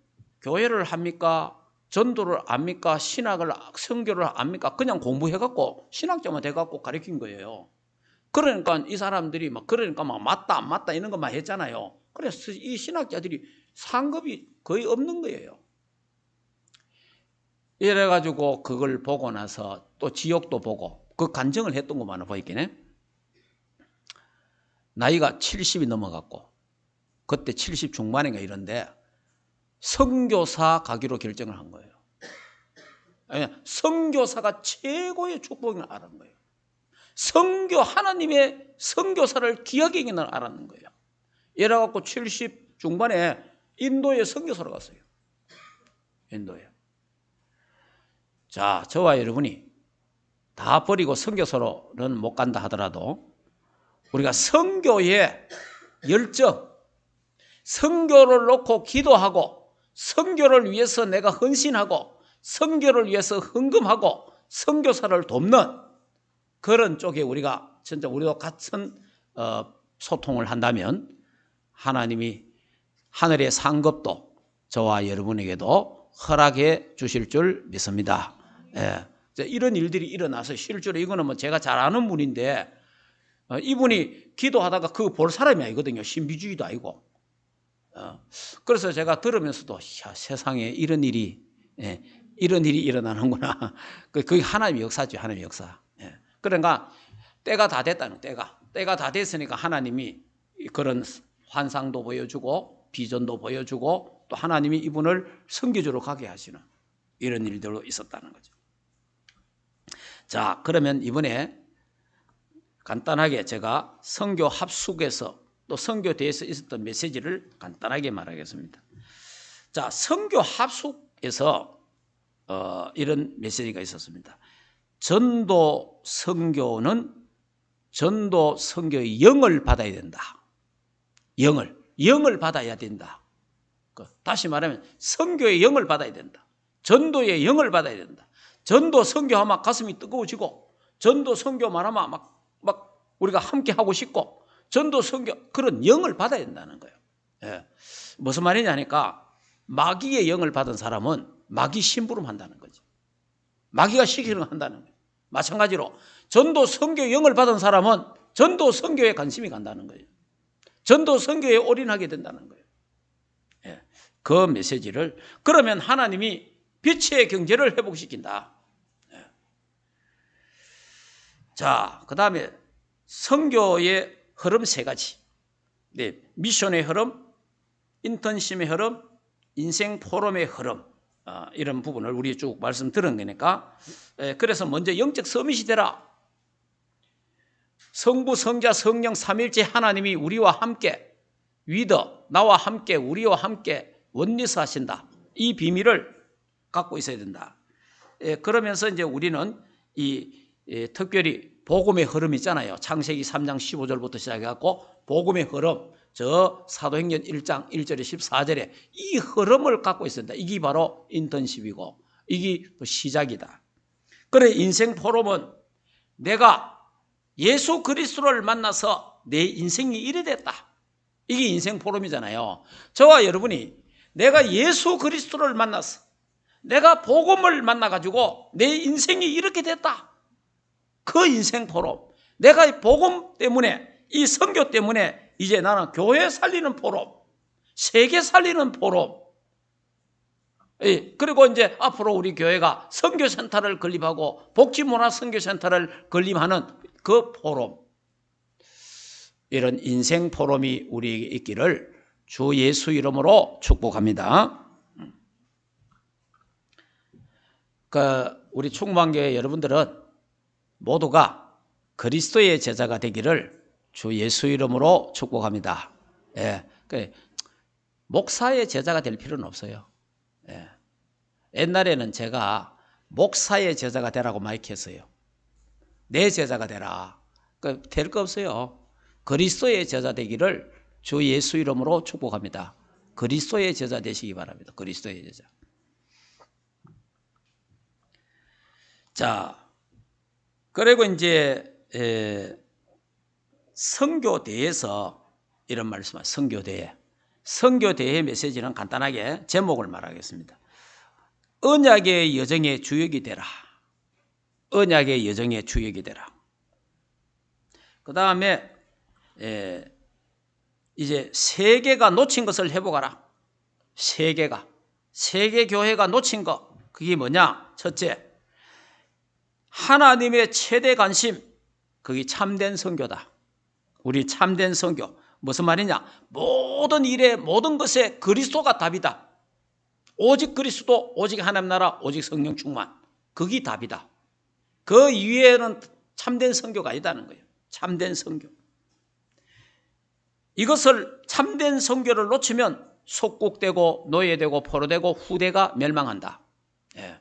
S1: 교회를 합니까? 전도를 압니까? 선교를 압니까? 그냥 공부해갖고 신학자만 돼갖고 가르친 거예요. 그러니까 이 사람들이 막 맞다 안 맞다 이런 것만 했잖아요. 그래서 이 신학자들이 상급이 거의 없는 거예요. 이래가지고 그걸 보고 나서 또 지옥도 보고 그 간증을 했던 것만은 보이겠네. 나이가 70이 넘어갔고 그때 70 중반인가 이런데 선교사 가기로 결정을 한 거예요. 선교사가 최고의 축복을 알은 거예요. 하나님의 선교사를 귀하게 여기는 알았는 거예요. 이래갖고 70 중반에 인도에 선교사로 갔어요. 인도에. 자, 저와 여러분이 다 버리고 선교사로는 못 간다 하더라도 우리가 선교의 열정, 선교를 놓고 기도하고 선교를 위해서 내가 헌신하고 선교를 위해서 헌금하고 선교사를 돕는 그런 쪽에 우리가 진짜 우리도 같은 소통을 한다면 하나님이 하늘의 상급도 저와 여러분에게도 허락해 주실 줄 믿습니다. 이런 일들이 일어나서 실제로 이거는 뭐 제가 잘 아는 분인데 이분이 기도하다가 그거 볼 사람이 아니거든요. 신비주의도 아니고. 그래서 제가 들으면서도 세상에 이런 일이 일어나는구나. 그게 하나님의 역사죠. 하나님의 역사. 그러니까 때가 다 됐다는 때가 다 됐으니까 하나님이 그런 환상도 보여주고 비전도 보여주고 또 하나님이 이분을 선교지로 가게 하시는 이런 일들도 있었다는 거죠. 자, 그러면 이번에 간단하게 제가 선교 합숙에서 또 선교대에서 있었던 메시지를 간단하게 말하겠습니다. 자, 선교 합숙에서 이런 메시지가 있었습니다. 전도 선교는 전도 선교의 영을 받아야 된다. 영을 받아야 된다. 다시 말하면 선교의 영을 받아야 된다. 전도의 영을 받아야 된다. 전도 선교하면 가슴이 뜨거워지고 전도 선교만 하면 막 우리가 함께 하고 싶고 전도 선교 그런 영을 받아야 된다는 거예요. 무슨 말이냐니까 마귀의 영을 받은 사람은 마귀 심부름 한다는 거죠. 마귀가 시키는 거 한다는 거예요. 마찬가지로 전도 선교 영을 받은 사람은 전도 선교에 관심이 간다는 거예요. 전도 선교에 올인하게 된다는 거예요. 예, 그 메시지를 그러면 하나님이 빛의 경제를 회복시킨다. 예. 자, 그 다음에 선교의 흐름 세 가지. 네, 미션의 흐름, 인턴십의 흐름, 인생 포럼의 흐름, 이런 부분을 우리 쭉 말씀드린 거니까. 그래서 먼저 영적 서밋이 되라. 성부, 성자, 성령 삼일째 하나님이 우리와 함께 위더, 나와 함께 우리와 함께 원리스 하신다. 이 비밀을 갖고 있어야 된다. 그러면서 이제 우리는 특별히 복음의 흐름 있잖아요. 창세기 3장 15절부터 시작해갖고 복음의 흐름, 저 사도행전 1장 1절에 14절에 이 흐름을 갖고 있습니다. 이게 바로 인턴십이고 이게 시작이다. 그래, 인생 포럼은 내가 예수 그리스도를 만나서 내 인생이 이래 됐다. 이게 인생 포럼이잖아요. 저와 여러분이 내가 예수 그리스도를 만나서 내가 복음을 만나가지고 내 인생이 이렇게 됐다. 그 인생 포럼. 내가 복음 때문에 이 선교 때문에 이제 나는 교회 살리는 포럼, 세계 살리는 포럼. 그리고 이제 앞으로 우리 교회가 선교센터를 건립하고 복지문화 선교센터를 건립하는 그 포럼. 이런 인생 포럼이 우리에게 있기를 주 예수 이름으로 축복합니다. 우리 충만교회 여러분들은 모두가 그리스도의 제자가 되기를 주 예수 이름으로 축복합니다. 예, 목사의 제자가 될 필요는 없어요. 예. 옛날에는 제가 목사의 제자가 되라고 마이크했어요. 내 제자가 되라. 될 거 없어요. 그리스도의 제자 되기를 주 예수 이름으로 축복합니다. 그리스도의 제자 되시기 바랍니다. 그리스도의 제자. 자, 그리고 이제 선교대에서 이런 말씀을 선교대회. 선교대회 메시지는 간단하게 제목을 말하겠습니다. 언약의 여정의 주역이 되라. 언약의 여정의 주역이 되라. 그 다음에 이제 세계가 놓친 것을 회복하라. 세계 교회가 놓친 것, 그게 뭐냐? 첫째, 하나님의 최대 관심, 그게 참된 선교다. 우리 참된 선교. 무슨 말이냐? 모든 일에 모든 것에 그리스도가 답이다. 오직 그리스도, 오직 하나님 나라, 오직 성령 충만. 그게 답이다. 그 이외에는 참된 선교가 아니다는 거예요. 참된 선교. 이것을 참된 선교를 놓치면 속국되고 노예되고 포로되고 후대가 멸망한다. 예.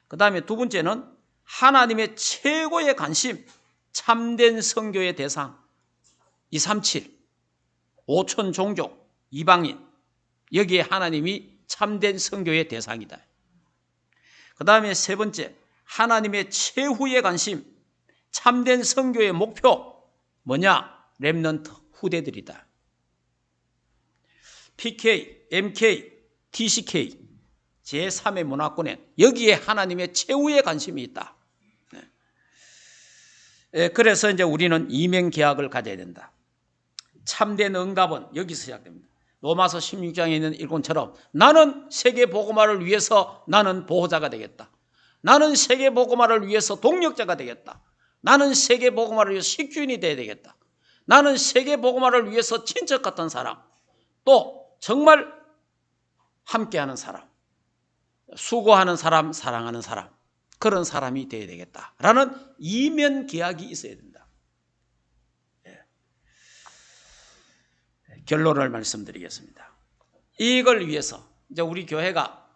S1: 그 다음에 두 번째는 하나님의 최고의 관심, 참된 선교의 대상 237, 5천 종족, 이방인, 여기에 하나님이 참된 선교의 대상이다. 그 다음에 세 번째, 하나님의 최후의 관심, 참된 선교의 목표 뭐냐? 렘넌트, 후대들이다. PK, MK, TCK 제3의 문화권에 여기에 하나님의 최후의 관심이 있다. 그래서 이제 우리는 이명계약을 가져야 된다. 참된 응답은 여기서 시작됩니다. 로마서 16장에 있는 일꾼처럼 나는 세계 복음화를 위해서 나는 보호자가 되겠다. 나는 세계 복음화를 위해서 동력자가 되겠다. 나는 세계 복음화를 위해서 식주인이 되어야 되겠다. 나는 세계 복음화를 위해서 친척 같은 사람, 또 정말 함께하는 사람, 수고하는 사람, 사랑하는 사람, 그런 사람이 되어야 되겠다라는 이면 계약이 있어야 된다. 결론을 말씀드리겠습니다. 이걸 위해서 이제 우리 교회가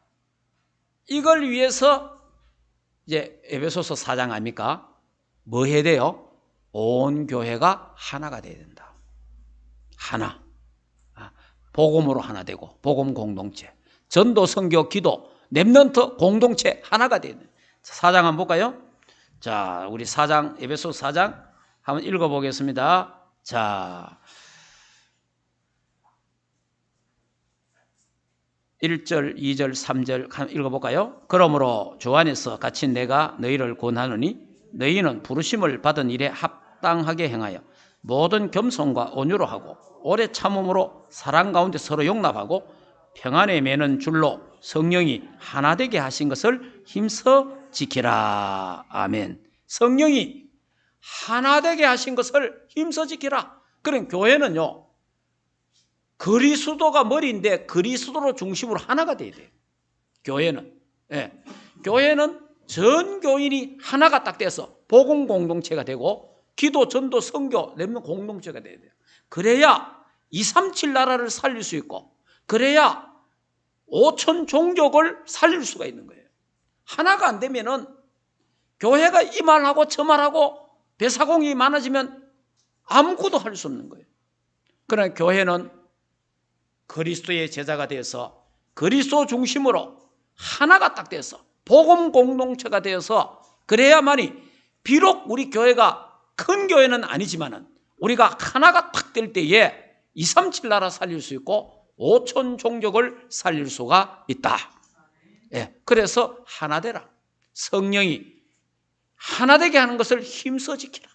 S1: 이걸 위해서 이제 에베소서 4장 아닙니까? 뭐 해야 돼요? 온 교회가 하나가 돼야 된다. 하나. 복음으로 하나 되고 복음 공동체, 전도, 선교, 기도, 렘넌트 공동체 하나가 돼야 된다. 4장 한번 볼까요? 자, 우리 4장, 에베소서 4장 한번 읽어보겠습니다. 자, 1절, 2절, 3절 읽어볼까요? 그러므로 주 안에서 같이 내가 너희를 권하노니 너희는 부르심을 받은 일에 합당하게 행하여 모든 겸손과 온유로 하고 오래 참음으로 사랑 가운데 서로 용납하고 평안에 매는 줄로 성령이 하나 되게 하신 것을 힘써 지키라. 아멘. 성령이 하나 되게 하신 것을 힘써 지키라. 그럼 교회는요, 그리스도가 머리인데 그리스도로 중심으로 하나가 돼야 돼요. 교회는. 예. 교회는 전 교인이 하나가 딱 돼서 복음 공동체가 되고 기도, 전도, 선교, 렘넌트 공동체가 돼야 돼요. 그래야 237 나라를 살릴 수 있고 그래야 5천 종족을 살릴 수가 있는 거예요. 하나가 안 되면은 교회가 이 말하고 저 말하고 배사공이 많아지면 아무것도 할 수 없는 거예요. 그러나 교회는 그리스도의 제자가 되어서 그리스도 중심으로 하나가 딱 돼서 복음 공동체가 되어서 그래야만이 비록 우리 교회가 큰 교회는 아니지만은 우리가 하나가 딱 될 때에 237 나라 살릴 수 있고 5천 종족을 살릴 수가 있다. 예, 그래서 하나 되라. 성령이 하나 되게 하는 것을 힘써 지키라.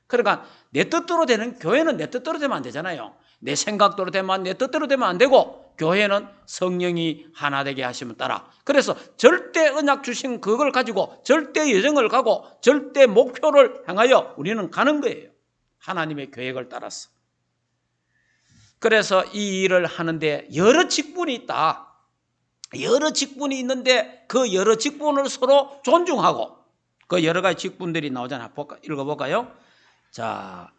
S1: 그러니까 내 뜻대로 되는 교회는 내 뜻대로 되면 안 되잖아요. 내 생각대로 되면 내 뜻대로 되면 안 되고 교회는 성령이 하나 되게 하시면 따라. 그래서 절대 언약 주신 그걸 가지고 절대 여정을 가고 절대 목표를 향하여 우리는 가는 거예요. 하나님의 계획을 따라서. 그래서 이 일을 하는데 여러 직분이 있다. 여러 직분이 있는데 그 여러 직분을 서로 존중하고 그 여러 가지 직분들이 나오잖아요. 읽어볼까요? 자,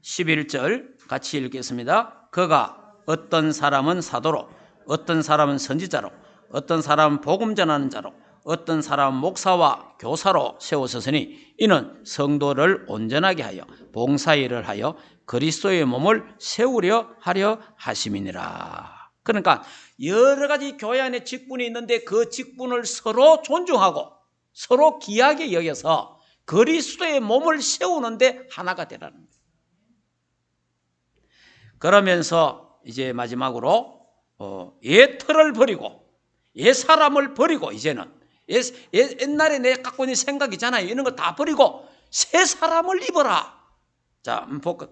S1: 11절 같이 읽겠습니다. 그가 어떤 사람은 사도로, 어떤 사람은 선지자로, 어떤 사람은 복음 전하는 자로, 어떤 사람은 목사와 교사로 세우셨으니 이는 성도를 온전하게 하여 봉사일을 하여 그리스도의 몸을 세우려 하려 하심이니라. 그러니까 여러 가지 교회 안에 직분이 있는데 그 직분을 서로 존중하고 서로 귀하게 여겨서 그리스도의 몸을 세우는데 하나가 되라는 거예요. 그러면서 이제 마지막으로 옛 틀을 버리고 옛 사람을 버리고 이제는 옛날에 내 갖고 있는 생각이잖아요. 이런 거 다 버리고 새 사람을 입어라. 자, 볼까?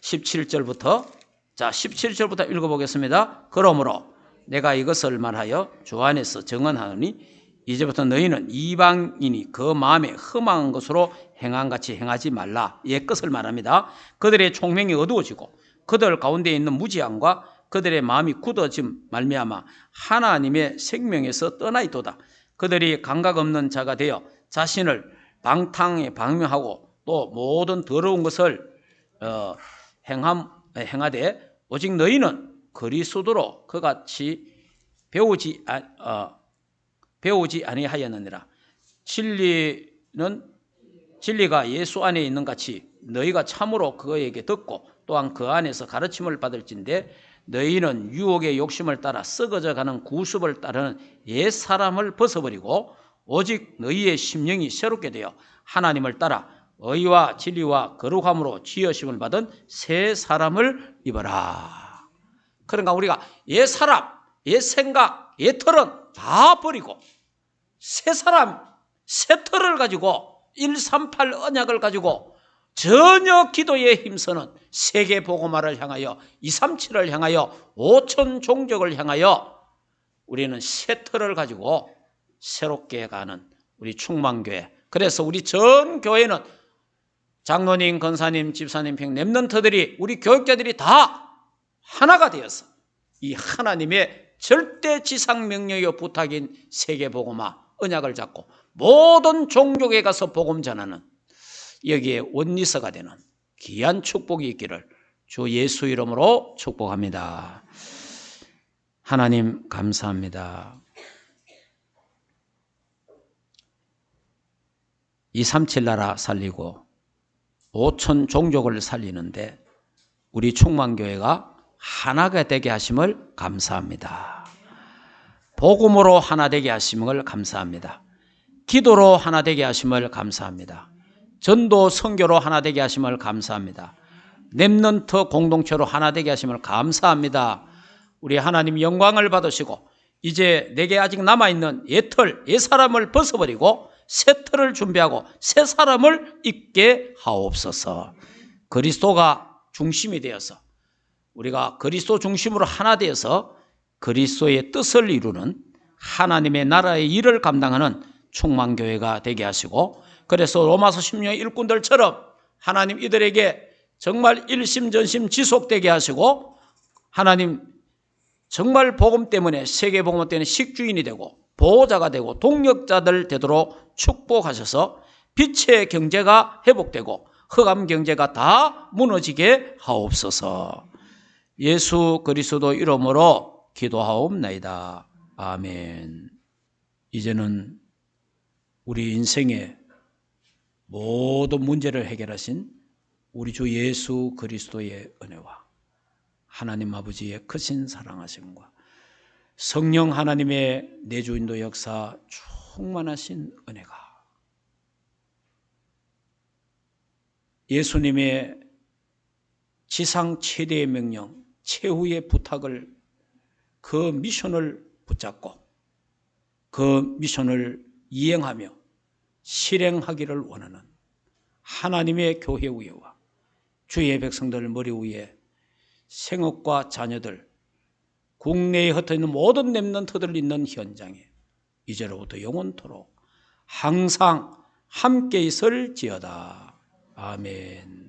S1: 17절부터 자, 17절부터 읽어보겠습니다. 그러므로 내가 이것을 말하여 주 안에서 증언하노니 이제부터 너희는 이방인이 그 마음에 흠한 것으로 행한같이 행하지 말라. 옛 것을 말합니다. 그들의 총명이 어두워지고 그들 가운데 있는 무지함과 그들의 마음이 굳어짐 말미암아 하나님의 생명에서 떠나있도다. 그들이 감각 없는 자가 되어 자신을 방탕에 방명하고 또 모든 더러운 것을 행하되 오직 너희는 그리스도로 그같이 배우지 아니하였느니라. 진리가 예수 안에 있는 같이 너희가 참으로 그에게 듣고 또한 그 안에서 가르침을 받을진대 너희는 유혹의 욕심을 따라 썩어져 가는 구습을 따르는 옛 사람을 벗어버리고 오직 너희의 심령이 새롭게 되어 하나님을 따라 의와 진리와 거룩함으로 지으심을 받은 새 사람을 입어라. 그러니까 우리가 옛 사람, 옛 생각, 옛 틀은 다 버리고 새 사람, 새 틀을 가지고 138 언약을 가지고 전혀 기도에 힘쓰는 세계 복음화를 향하여 237을 향하여 5천 종족을 향하여 우리는 새 틀을 가지고 새롭게 가는 우리 충만교회. 그래서 우리 전 교회는 장로님, 권사님, 집사님, 렘넌트들이 우리 교육자들이 다 하나가 되어서 이 하나님의 절대 지상 명령의 부탁인 세계 복음화 언약을 잡고 모든 종족에 가서 복음 전하는 여기에 원리서가 되는 귀한 축복이 있기를 주 예수 이름으로 축복합니다. 하나님 감사합니다. 237 나라 살리고 5천 종족을 살리는데 우리 충만교회가 하나가 되게 하심을 감사합니다. 복음으로 하나 되게 하심을 감사합니다. 기도로 하나 되게 하심을 감사합니다. 전도 선교로 하나 되게 하심을 감사합니다. 렘넌트 공동체로 하나 되게 하심을 감사합니다. 우리 하나님 영광을 받으시고 이제 내게 아직 남아있는 옛 사람을 벗어버리고 새 틀을 준비하고 새 사람을 입게 하옵소서. 그리스도가 중심이 되어서 우리가 그리스도 중심으로 하나 되어서 그리스도의 뜻을 이루는 하나님의 나라의 일을 감당하는 충만교회가 되게 하시고, 그래서 로마서 16년 일꾼들처럼 하나님 이들에게 정말 일심전심 지속되게 하시고, 하나님 정말 복음 때문에, 세계 복음 때문에 식주인이 되고 보호자가 되고 동력자들 되도록 축복하셔서 빛의 경제가 회복되고 흑암 경제가 다 무너지게 하옵소서. 예수 그리스도 이름으로 기도하옵나이다. 아멘. 이제는 우리 인생의 모든 문제를 해결하신 우리 주 예수 그리스도의 은혜와 하나님 아버지의 크신 사랑하심과 성령 하나님의 내주인도 역사 충만하신 은혜가, 예수님의 지상 최대의 명령, 최후의 부탁을, 그 미션을 붙잡고 그 미션을 이행하며 실행하기를 원하는 하나님의 교회 위에와 주의 백성들 머리 위에 생업과 자녀들, 국내에 흩어있는 모든 렘넌트들 있는 현장에 이제로부터 영원토록 항상 함께 있을지어다. 아멘.